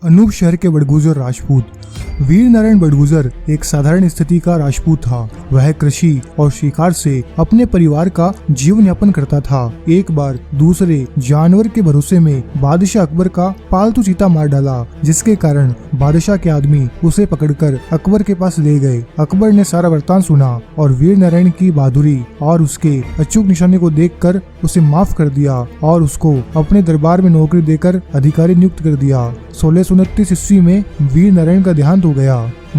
अनूप शहर के बड़गुजर राजपूत। वीर नारायण बड़गुजर एक साधारण स्थिति का राजपूत था। वह कृषि और शिकार से अपने परिवार का जीवन यापन करता था। एक बार दूसरे जानवर के भरोसे में बादशाह अकबर का पालतू चीता मार डाला, जिसके कारण बादशाह के आदमी उसे पकड़कर अकबर के पास ले गए। अकबर ने सारा वृत्तांत सुना और वीर नारायण की बहादुरी और उसके अचूक निशाने को देखकर उसे माफ कर दिया और उसको अपने दरबार में नौकरी देकर अधिकारी नियुक्त कर दिया। 1629 ईस्वी में वीर नारायण का देहांत हो गया।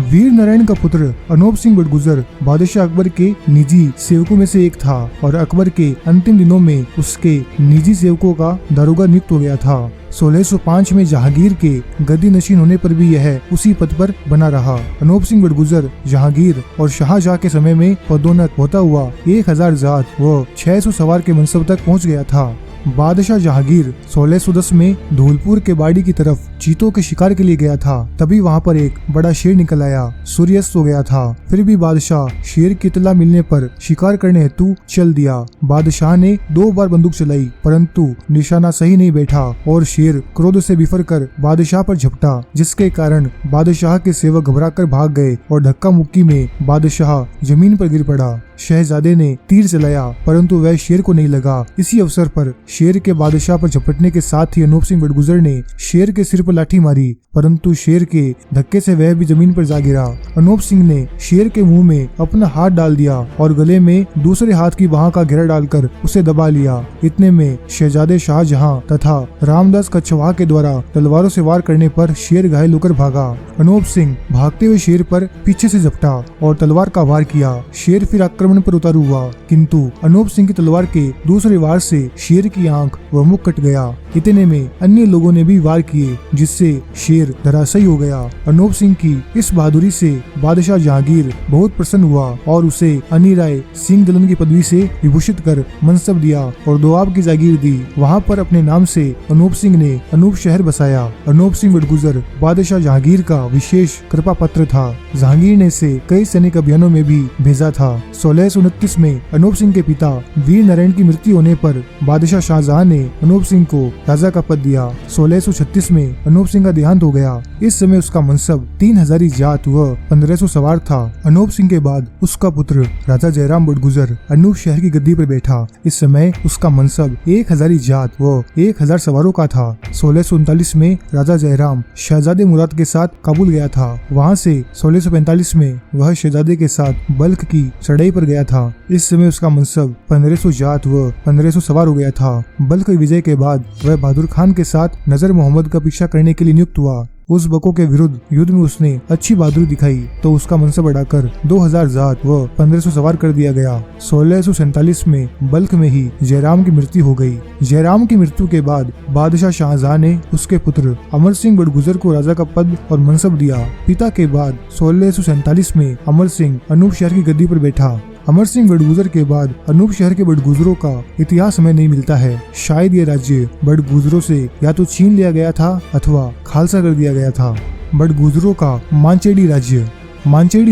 वीर नारायण का पुत्र अनूप सिंह बड़गुजर बादशाह अकबर के निजी सेवकों में से एक था और अकबर के अंतिम दिनों में उसके निजी सेवकों का दारोगा नियुक्त हो गया था। 1605 में जहांगीर के गद्दी नशीन होने पर भी यह उसी पद पर बना रहा। अनूप सिंह बड़गुजर जहांगीर और शाहजहां के समय में पदोन्नत होता हुआ 1000 जात व 600 सवार के मनसब तक पहुंच गया था। बादशाह जहांगीर 1610 में धौलपुर के बाड़ी की तरफ चीतों के शिकार के लिए गया था। तभी वहां पर एक बड़ा शेर निकल आया। सूर्यास्त हो गया था, फिर भी बादशाह शेर की इत्तला मिलने पर शिकार करने हेतु चल दिया। बादशाह ने 2 बार बंदूक चलाई, परंतु निशाना सही नहीं बैठा और शेर क्रोध से बिफर कर बादशाह पर झपटा, जिसके कारण बादशाह के सेवक घबराकर भाग गए और धक्का मुक्की में बादशाह जमीन पर गिर पड़ा। शहजादे ने तीर चलाया, परंतु वह शेर को नहीं लगा। इसी अवसर पर शेर के बादशाह पर झपटने के साथ ही अनूप सिंह बड़गुजर ने शेर के सिर पर लाठी मारी, परंतु शेर के धक्के से वह भी जमीन पर जा गिरा। अनूप सिंह ने शेर के मुंह में अपना हाथ डाल दिया और गले में दूसरे हाथ की बाह का घेरा डालकर उसे दबा लिया। इतने में शहजादे शाहजहां तथा रामदास कछवाहा के द्वारा तलवारों से वार करने पर शेर घायल होकर भागा। अनूप सिंह भागते हुए शेर पर पीछे से झपटा और तलवार का वार किया। शेर फिर आक्रमण पर उतारू हुआ, किंतु अनूप सिंह की तलवार के दूसरे वार से शेर की आंख व मुख कट गया। इतने में अन्य लोगों ने भी वार किए, जिससे शेर धराशायी हो गया। अनूप सिंह की इस बहादुरी से बादशाह जहांगीर बहुत प्रसन्न हुआ और उसे अनिराय सिंह दलन की पदवी से विभूषित कर मनसब दिया और दोआब की जागीर दी। वहां पर अपने नाम से अनूप सिंह ने अनूप शहर बसाया। अनूप सिंह बड़गुजर बादशाह जहांगीर का विशेष कृपा पत्र था। जहांगीर ने इसे कई सैनिक अभियानों में भी भेजा था। 1629 में अनूप सिंह के पिता वीर नारायण की मृत्यु होने पर बादशाह शाहजहां ने अनूप सिंह को राजा का पद दिया। 1636 में अनूप सिंह का देहांत हो गया। इस समय उसका मनसब 3000 जात व 1500 सवार था। अनूप सिंह के बाद उसका पुत्र राजा जयराम बड़गुजर अनूप शहर की गद्दी पर बैठा। इस समय उसका मनसब 1000 जात व 1000 सवारों का था। 1639 में राजा जयराम शहजादे मुराद के साथ काबुल गया था। वहां से 1645 में वह शहजादे के साथ बल्ख की चढ़ाई पर गया था। इस समय उसका मनसब 1500 जात व 1500 सवार हो गया था। बल्ख विजय के बाद वह बहादुर खान के साथ नजर मोहम्मद का पीछा करने के लिए नियुक्त हुआ। उस बकों के विरुद्ध युद्ध में उसने अच्छी बहादुरी दिखाई तो उसका मनसब बढ़ाकर 2000 जात व 1500 सवार कर दिया गया। 1647 में बल्ख में ही जयराम की मृत्यु हो गई। जयराम की मृत्यु के बाद बादशाह शाहजहां ने उसके पुत्र अमर सिंह बड़गुजर को राजा का पद और मनसब दिया। पिता के बाद 1647 में अमर सिंह अनूप शहर की गद्दी पर बैठा। अमर सिंह बड़गुजर के बाद अनूप शहर के बड़गुजरों का इतिहास हमें नहीं मिलता है। शायद ये राज्य बड़गुजरों से या तो छीन लिया गया था अथवा खालसा कर दिया गया था। बड़गुजरों का मांचेडी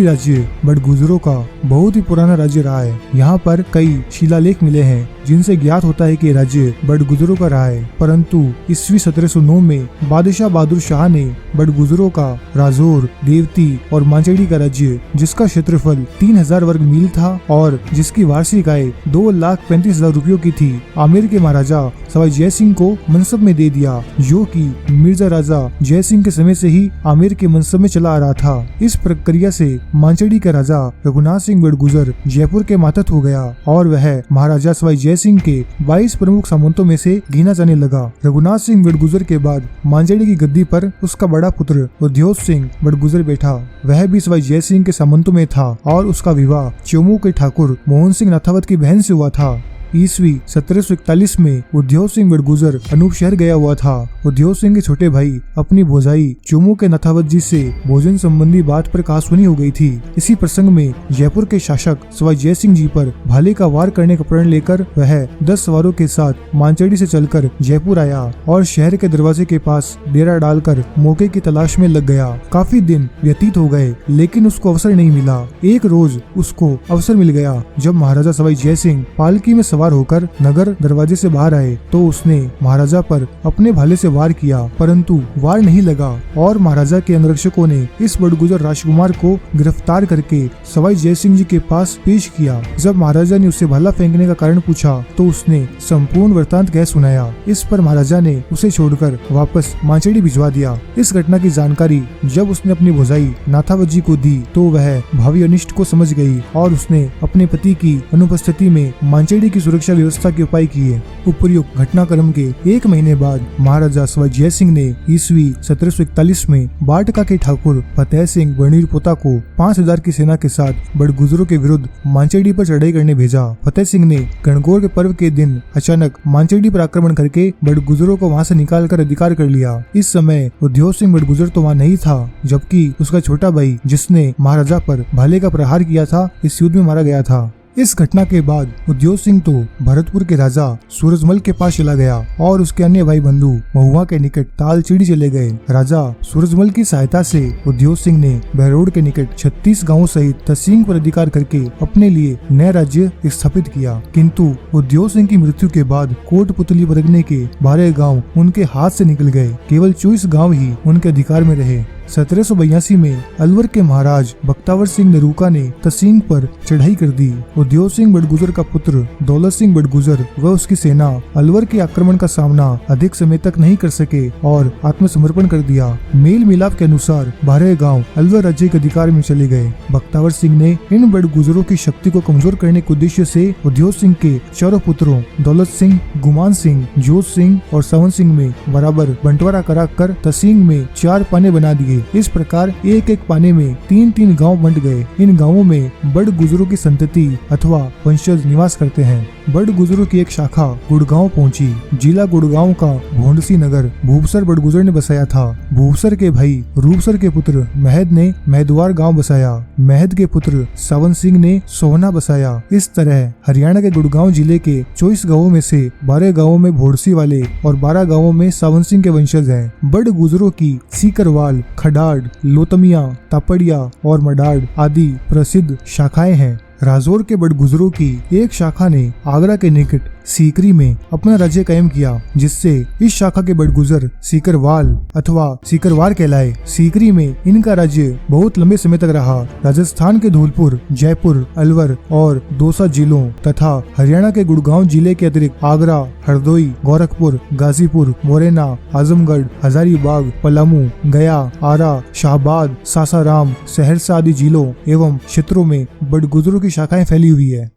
राज्य बड़गुजरों का बहुत ही पुराना राज्य रहा है। यहाँ पर कई शिलालेख मिले हैं जिनसे ज्ञात होता है कि राज्य बड़गुजरों का रहा है, परंतु ईस्वी 1709 में बादशाह बहादुर शाह ने बड़गुजरों का राजौर, देवती और मांचेडी का राज्य, जिसका क्षेत्रफल 3000 वर्ग मील था और जिसकी वार्षिक आय 2,35,000 रुपयों की थी, आमेर के महाराजा सवाई जय सिंह को मनसब में दे दिया, जो कि मिर्जा राजा जय सिंह के समय से ही आमेर के मनसब में चला आ रहा था। इस प्रक्रिया से मांचेडी का राजा रघुनाथ सिंह बड़गुजर जयपुर के मातहत हो गया और वह महाराजा सवाई जय सिंह के 22 प्रमुख सामंतों में से गिना जाने लगा। रघुनाथ सिंह बड़गुजर के बाद मांचेडी की गद्दी पर उसका बड़ा पुत्र उद्योग सिंह बड़गुजर बैठा। वह भी सवाई जय सिंह के सामंतों में था और उसका विवाह चौमू के ठाकुर मोहन सिंह नाथावत की बहन से हुआ था। ईस्वी 1741 में उद्योग सिंह बड़गुजर अनूप शहर गया हुआ था। उद्योग सिंह के छोटे भाई अपनी भौजाई चुमू के नथावत जी से भोजन संबंधी बात पर कहासुनी हो गई थी। इसी प्रसंग में जयपुर के शासक सवाई जय सिंह जी पर भाले का वार करने का प्रण लेकर वह 10 सवारों के साथ मांचेडी से चलकर जयपुर आया और शहर के दरवाजे के पास डेरा डालकर मौके की तलाश में लग गया। काफी दिन व्यतीत हो गए लेकिन उसको अवसर नहीं मिला। एक रोज उसको अवसर मिल गया जब महाराजा सवाई जय सिंह पालकी में सवार होकर नगर दरवाजे से बाहर आए तो उसने महाराजा पर अपने भाले से वार किया, परंतु वार नहीं लगा और महाराजा के अंगरक्षकों ने इस बड़गुजर राजकुमार को गिरफ्तार करके सवाई जयसिंह जी के पास पेश किया। जब महाराजा ने उससे भाला फेंकने का कारण पूछा तो उसने संपूर्ण वृतांत कह सुनाया। इस पर महाराजा ने उसे छोड़कर वापस मांचेड़ी भिजवा दिया। इस घटना की जानकारी जब उसने अपनी भौजाई नाथावत को दी तो वह भावी अनिष्ट को समझ गई और उसने अपने पति की अनुपस्थिति में मांचेड़ी की सुरक्षा व्यवस्था के उपाय किए। उपर्युक्त घटनाक्रम के 1 महीने बाद महाराजा सवाई जय सिंह ने ईस्वी 1741 में बाटका के ठाकुर फतेह सिंह बणीर पोता को 5000 की सेना के साथ बड़गुजरों के विरुद्ध मांचेड़ी पर चढ़ाई करने भेजा। फतेह सिंह ने गणगौर के पर्व के दिन अचानक मांचेड़ी पर आक्रमण करके बड़गुजरों को वहां से निकालकर अधिकार कर लिया। इस समय उद्योग सिंह बड़गुजर तो वहां नहीं था, जबकि उसका छोटा भाई जिसने महाराजा पर भाले का प्रहार किया था इस युद्ध में मारा गया था। इस घटना के बाद उद्योग सिंह तो भरतपुर के राजा सूरजमल के पास चला गया और उसके अन्य भाई बंधु महुआ के निकट तालचीड़ी चले गए। राजा सूरजमल की सहायता से उद्योग सिंह ने बहरोड के निकट 36 गांवों सहित तहसील पर अधिकार करके अपने लिए नया राज्य स्थापित किया, किंतु उद्योग सिंह की मृत्यु के बाद कोटपुतली बरगने के 12 गाँव उनके हाथ से निकल गए। केवल 24 गाँव ही उनके अधिकार में रहे। 1782 में अलवर के महाराज बख्तावर सिंह नेरूका ने तहसील पर चढ़ाई कर दी। उद्योग सिंह बड़गुजर का पुत्र दौलत सिंह बड़गुजर व उसकी सेना अलवर के आक्रमण का सामना अधिक समय तक नहीं कर सके और आत्मसमर्पण कर दिया। मेल मिलाप के अनुसार 12 गांव अलवर राज्य के अधिकार में चले गए। बख्तावर सिंह ने इन बड़गुजरों की शक्ति को कमजोर करने के उद्देश्य से उद्योग सिंह के चारों पुत्रों दौलत सिंह, गुमान सिंह, जोत सिंह और सावन सिंह में बराबर बंटवारा कराकर तहसील में 4 पाने बना दिए। इस प्रकार एक एक पाने में 3-3 गांव बंट गए। इन गांवों में बड़गुजरों की संतति अथवा वंशज निवास करते हैं। बड़गुजरों की एक शाखा गुड़गांव पहुंची। जिला गुड़गांव का भोंडसी नगर भूपसर बड़गुजर ने बसाया था। भूपसर के भाई रूपसर के पुत्र महद ने महदवार गांव बसाया। महद के पुत्र सावन सिंह ने सोहना बसाया। इस तरह हरियाणा के गुड़गांव जिले के 24 गांवों में से 12 गांवों में भोंडसी वाले और 12 गांवों में सावन सिंह के वंशज हैं। बड़गुजरों की सीकरवाल, खडाड़, लोतमिया, तापड़िया और मडाड़ आदि प्रसिद्ध शाखाएं हैं। राजौर के बड़गुजरों की एक शाखा ने आगरा के निकट सीकरी में अपना राज्य कायम किया, जिससे इस शाखा के बड़गुजर सीकरवाल अथवा सीकरवार कहलाए। सीकरी में इनका राज्य बहुत लंबे समय तक रहा। राजस्थान के धौलपुर, जयपुर, अलवर और दौसा जिलों तथा हरियाणा के गुड़गांव जिले के अतिरिक्त आगरा, हरदोई, गोरखपुर, गाजीपुर, मोरेना, आजमगढ़, हजारीबाग, पलामू, गया, आरा, शाहबाद, सासाराम, सहरसा आदि जिलों एवं क्षेत्रों में बड़गुजरों की शाखाएं फैली हुई है।